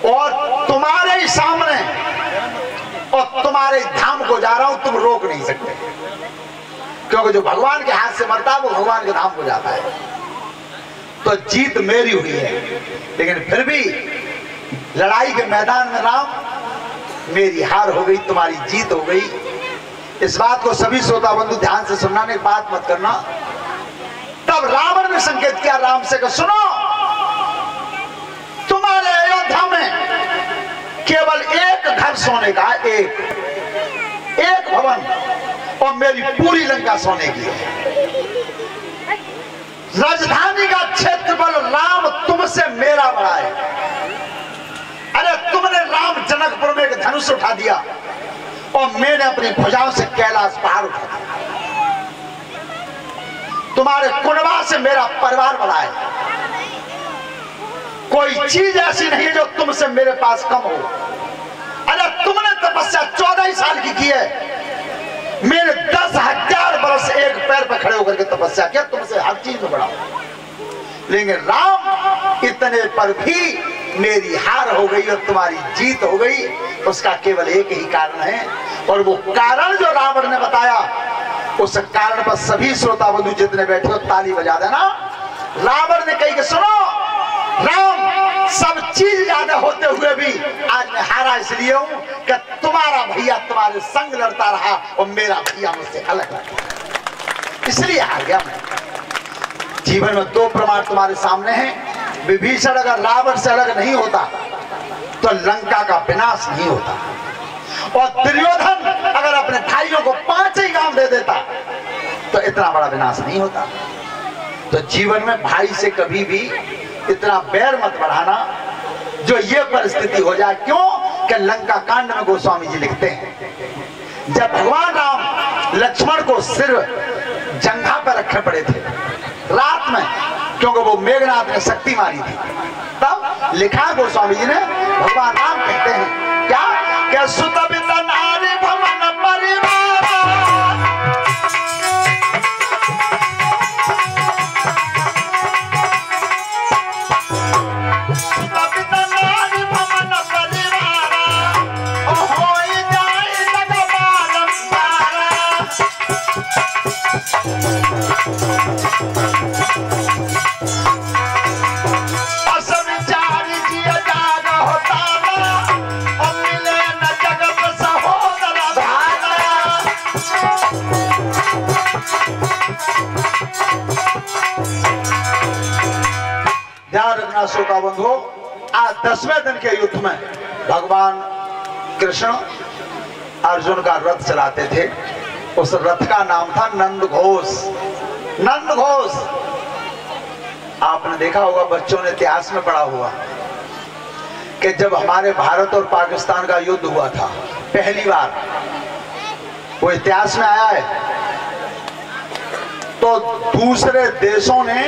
और तुम्हारे ही सामने और तुम्हारे धाम को जा रहा हूं, तुम रोक नहीं सकते, क्योंकि जो भगवान के हाथ से मरता है वो भगवान के धाम को जाता है। तो जीत मेरी हुई है, लेकिन फिर भी लड़ाई के मैदान में राम, मेरी हार हो गई, तुम्हारी जीत हो गई। इस बात को सभी श्रोता बंधु ध्यान से सुनना, एक बात मत करना। तब रावण ने संकेत किया राम से कि सुनो, तुम्हारे अयोध्या में केवल एक घर सोने का, एक भवन, और मेरी पूरी लंका सोने की है। राजधानी का क्षेत्रफल राम तुमसे मेरा बड़ा है। अरे तुमने राम जनकपुर में एक धनुष उठा दिया, और मैंने अपनी भुजाओं से कैलाश पहाड़ उठा दिया। तुम्हारे कुनबा से मेरा परिवार बड़ा है, कोई चीज ऐसी नहीं जो तुमसे मेरे पास कम हो। अरे तुमने तपस्या 14 साल की है, मैंने 10,000 वर्ष एक पैर पर खड़े होकर के तपस्या किया, तुमसे हर चीज में बड़ा हूं। लेकिन राम, इतने पर भी मेरी हार हो गई और तुम्हारी जीत हो गई। उसका केवल एक ही कारण है, और वो कारण जो रावण ने बताया, उस कारण पर सभी श्रोता बंधु जितने बैठे हो ताली बजा देना। रावण ने कही कि सुनो राम, सब चीज ज्यादा होते हुए भी आज मैं हारा इसलिए हूं कि तुम्हारा भैया तुम्हारे संग लड़ता रहा और मेरा भैया मुझसे अलग लड़ा, इसलिए हार गया मैं। जीवन में दो प्रमाण तुम्हारे सामने हैं। विभीषण अगर रावण से अलग नहीं होता तो लंका का विनाश नहीं होता, और दुर्योधन अगर अपने भाइयों को 5 ही गांव दे देता तो इतना बड़ा विनाश नहीं होता। तो जीवन में भाई से कभी भी इतना बैर मत बढ़ाना जो ये परिस्थिति हो जाए। क्यों कि लंका कांड में गोस्वामी जी लिखते हैं, जब भगवान राम लक्ष्मण को सिर जंघा पर रखे पड़े थे रात में, क्योंकि वो मेघनाथ ने शक्ति मारी थी, तब लिखा गोस्वामी जी ने, भगवान राम कहते हैं क्या कि सुत बित नारी भवन परिवार, सुत बित नारी भवन परिवार, ओ होई जाए जग बारंबार। ध्यान रखना श्रोता बंधु, आज 10वें दिन के युद्ध में भगवान कृष्ण अर्जुन का रथ चलाते थे। उस रथ का नाम था नंद घोष। नंद घोष आपने देखा होगा, बच्चों ने इतिहास में पढ़ा हुआ कि जब हमारे भारत और पाकिस्तान का युद्ध हुआ था पहली बार, वो इतिहास में आया है, तो दूसरे देशों ने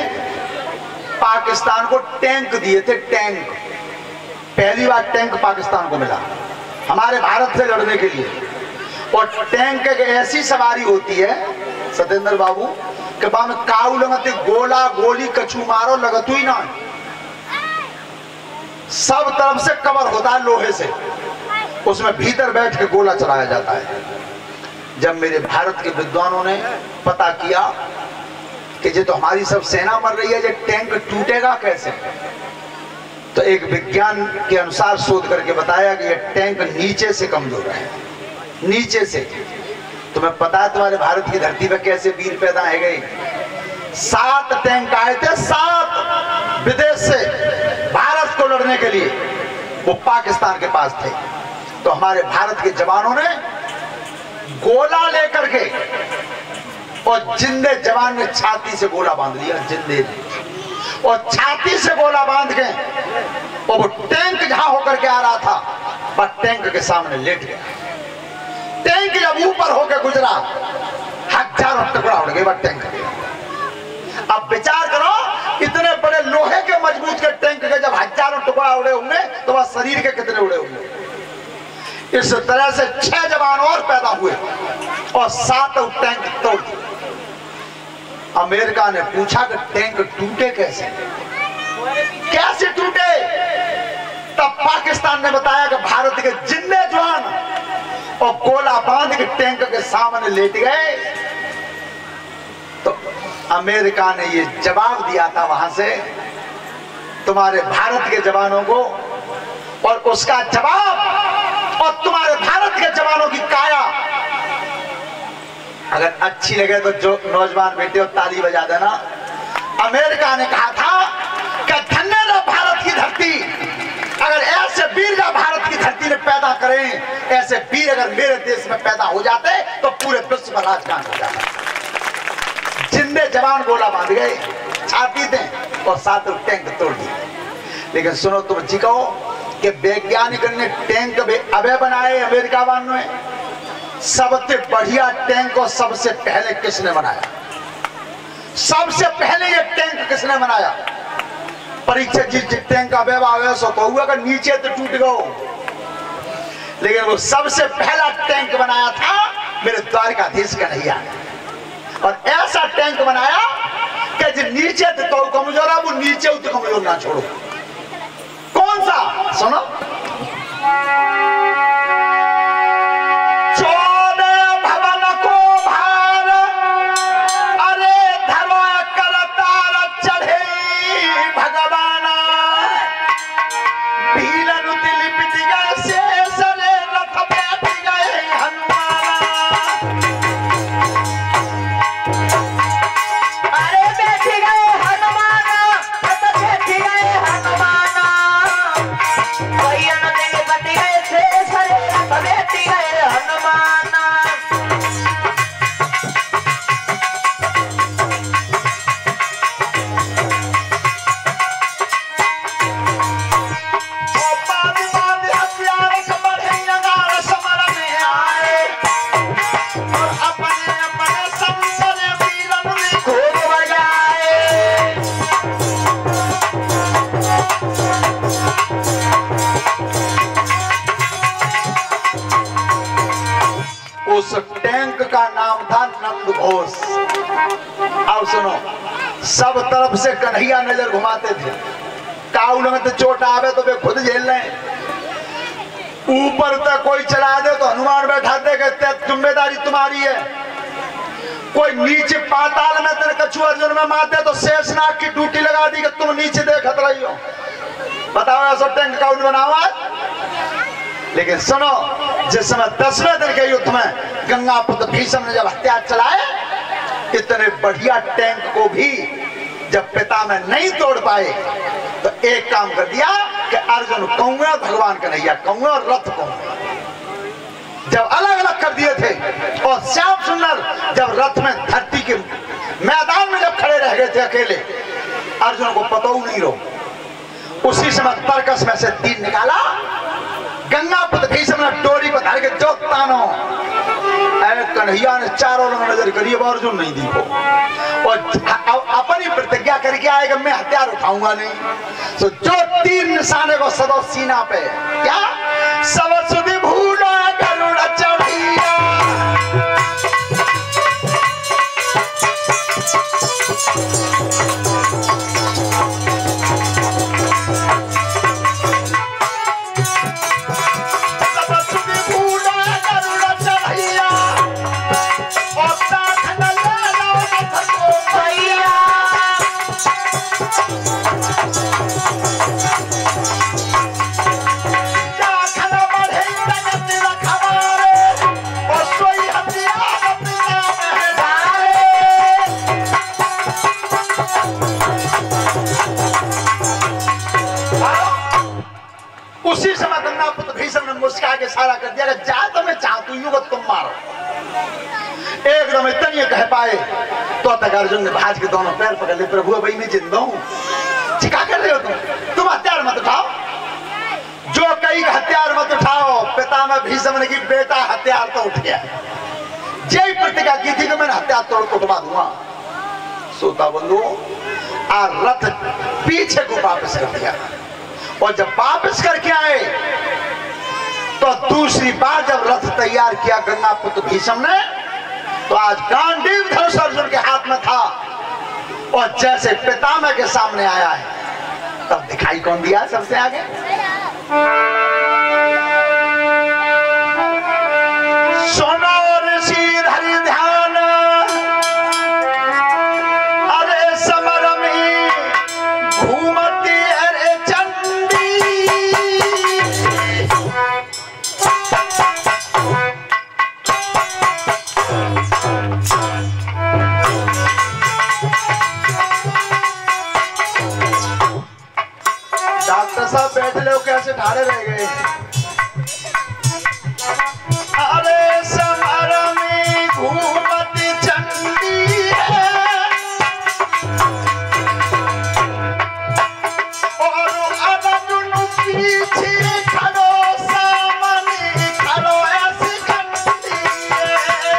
पाकिस्तान को टैंक दिए थे। टैंक, पहली बार टैंक पाकिस्तान को मिला हमारे भारत से लड़ने के लिए। और टैंक एक ऐसी सवारी होती है सत्येंद्र बाबू कि बाम काऊ लगते, गोला गोली कछू मारो लगत हुई ना, सब तरफ से कवर होता है लोहे से, उसमें भीतर बैठ के गोला चलाया जाता है। जब मेरे भारत के विद्वानों ने पता किया कि ये तो हमारी सब सेना मर रही है, ये टैंक टूटेगा कैसे, तो एक विज्ञान के अनुसार शोध करके बताया कि ये टैंक नीचे से कमजोर है, नीचे से। तुम्हें पता है तुम्हारे भारत की धरती पर कैसे वीर पैदा है गए? 7 टैंक आए थे, 7 विदेश से भारत को लड़ने के लिए, वो पाकिस्तान के पास थे। तो हमारे भारत के जवानों ने गोला लेकर के, और जिंदे जवान ने छाती से गोला बांध लिया, जिंदे ने, और छाती से गोला बांध के, और वो टैंक जहां होकर के आ रहा था बस टैंक के सामने लेट गया। टैंक जब ऊपर होकर गुजरा, हजारों टुकड़ा उड़ गए बस टैंक के। अब विचार करो, इतने बड़े लोहे के मजबूत के टैंक के जब हजारों टुकड़ा उड़े होंगे तो वह शरीर के कितने उड़े होंगे। इस तरह से 6 जवान और पैदा हुए और 7 टैंक तोड़ दिए। अमेरिका ने पूछा कि टैंक टूटे कैसे, कैसे टूटे? तब पाकिस्तान ने बताया कि भारत के जिंदे जवान और गोला बांध के टैंक के सामने लेट गए। तो अमेरिका ने ये जवाब दिया था वहां से तुम्हारे भारत के जवानों को, और उसका जवाब और तुम्हारे भारत के जवानों की काया अगर अच्छी लगे तो जो नौजवान बेटे हो ताली बजा देना। अमेरिका ने कहा था कि धन्य न भारत की धरती, अगर ऐसे वीर का भारत की धरती में पैदा करें, ऐसे वीर अगर मेरे देश में पैदा हो जाते तो पूरे विश्व पर राजकाज हो जाता। जिंदे जवान गोला बांध गए, छाती थे और 7 टैंक तोड़ दिए। लेकिन सुनो तुम जी कहो कि वैज्ञानिक ने टैंक अबे बनाए अमेरिका वालों ने, सबसे बढ़िया टैंक और सबसे पहले किसने बनाया? सबसे पहले ये टैंक किसने बनाया? परीक्षा जिस टैंक का व्यवहार तो हुआ कि नीचे तो टूट गए, लेकिन वो सबसे पहला टैंक बनाया था मेरे द्वारकाधीश कन्हैया, और ऐसा टैंक बनाया कि जो नीचे तो कमजोर है वो नीचे तो कमजोर ना छोड़ो। कौन सा? सुनो, अरे बैठ गए उस टैंक का नाम था नंद घोष। अब सुनो, सब तरफ से कन्हैया नजर घुमाते थे। काऊ लंग चोट आवे तो वे खुद झेल रहे, ऊपर तक कोई चला दे तो हनुमान बैठाते कहते जिम्मेदारी तुम्हारी है। कोई नीचे पाताल में तेरे कछु अर्जुन में मारते तो शेषनाग की ड्यूटी लगा दी कि तुम नीचे देखत रही हो। बताओ ऐसा टैंक का बनावा। लेकिन सुनो, जिस समय 10वें दिन के युद्ध में गंगा पुत्र भीष्म ने जब हथियार चलाए, इतने बढ़िया टैंक को भी जब पिता में नहीं तोड़ पाए तो एक काम कर दिया कि अर्जुन कहूंगा, भगवान कन्हैया कहूंगा और रथ कहूंगा। जब अलग अलग कर दिए थे और श्याम सुंदर जब रथ में धरती के मैदान में जब खड़े रह गए थे अकेले, अर्जुन को पता ही नहीं रो। उसी समय तर्कस में से तीर निकाला, गंगा पुत्र भीष्म ने डोरी पर धर के जो तानो। कन्हैया ने चारों रंग नजर करी, अब अर्जुन नहीं दिखो और अपनी प्रतिज्ञा करके आएगा मैं हथियार उठाऊंगा नहीं। तो जो तीर निशाने को सदो सीना पे क्या सब सुधि भूलो गरुड़ चढ़िया। उसी समय गंगा पुत्र भीष्म ने मुस्कुरा के इशारा कर दिया कि जा तो मैं चाहती हूँ कि तुम मारो। एकदम इतनी कह पाए तो तक अर्जुन ने भाज के दोनों पैर पकड़ ले, प्रभु भाई मैं जिंदा हूँ, क्या कर रहे हो तुम हथियार मत उठाओ। जो कई हथियार मत उठाओ, पिता में भीष्म ने की बेटा हथियार तो उठ गया। जय प्रतिज्ञा की थी कि मैंने हथियार तोड़ को उठवा दूंगा। सोता बंधु आ रथ पीछे को वापस कर दिया और जब वापस करके आए तो दूसरी बार जब रथ तैयार किया गंगा पुत्र भीष्म ने, तो आज गांडीव धनुष अर्जुन के हाथ में था और जैसे पितामह के सामने आया है तब दिखाई कौन दिया सबसे आगे? सोना और श्रीधर ध्यान अरे समर में घूमती अरे चंडी। डॉक्टर साहब बैठ लो, कैसे ठाड़े रह गए? अरे समर में घूमती चंडी है और अर्जुन पीछे खड़ो सामने खड़ो ऐसी खंडी है।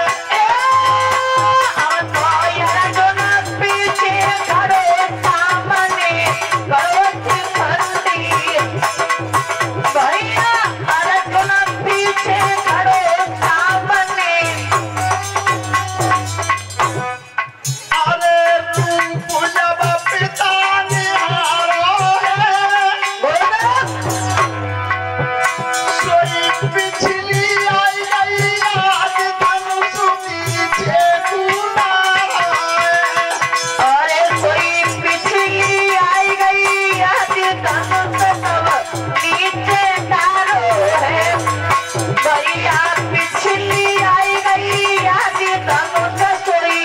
अर्जुन पीछे खड़ो सामने खड़ो ऐसी खंडी। भैया अर्जुन पीछे खड़ो सामने। अरे रूप जब पिता निहारो है सोई पिछली आई गई आज धनुष पीछे कूदा है। अरे कोई पिछली आई गई आज धनुष सब नीचे डालो है। भैया पिछली आई गई आज धनुष सोई।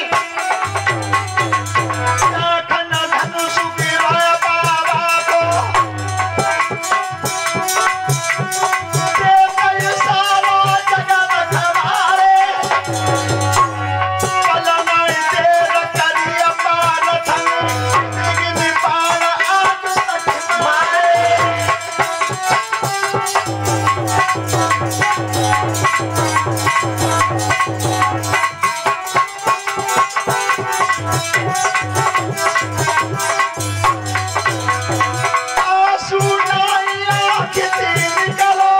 लाखन धनुष गिराया बाबा को दे गई सारा जगत खबारे। पलनाई देर करिया पारथन निगिन पार आग तक मारे। आंसू नहीं आँखें निकलो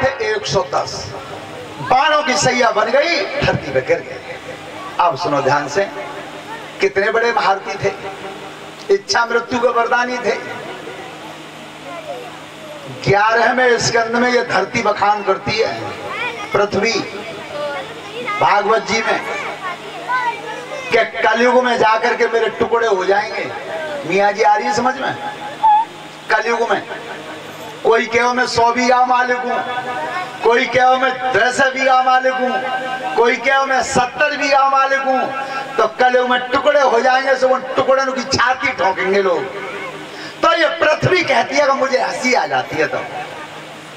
थे 110। बाणों की सैया बन गई, धरती पे गिर गए। अब सुनो ध्यान से, कितने बड़े भारती थे, इच्छा मृत्यु के वरदानी थे। 11वें स्कंद में ये धरती बखान करती है, पृथ्वी भागवत जी में, कि कलयुग में जाकर के मेरे टुकड़े हो जाएंगे। मियाँ जी आ रही है समझ में? कलयुग में कोई कहो मैं 100 बीघा मालिक हूँ, कोई कहो मैं 10 बीघा मालिक हूँ, कोई कहो मैं 70 बीघा मालिक हूँ। तो कलयुग में टुकड़े हो जाएंगे, सब उन टुकड़ों की छाती ठोकेंगे लोग। तो ये पृथ्वी कहती है कि मुझे हंसी आ जाती है। तो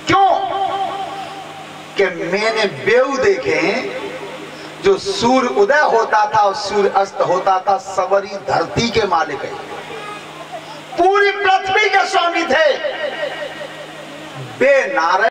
क्यों? कि मैंने बेऊ देखे जो सूर्य उदय होता था और सूर्य अस्त होता था, सवरी धरती के मालिक है, पूरी पृथ्वी के स्वामी थे। बे नारायण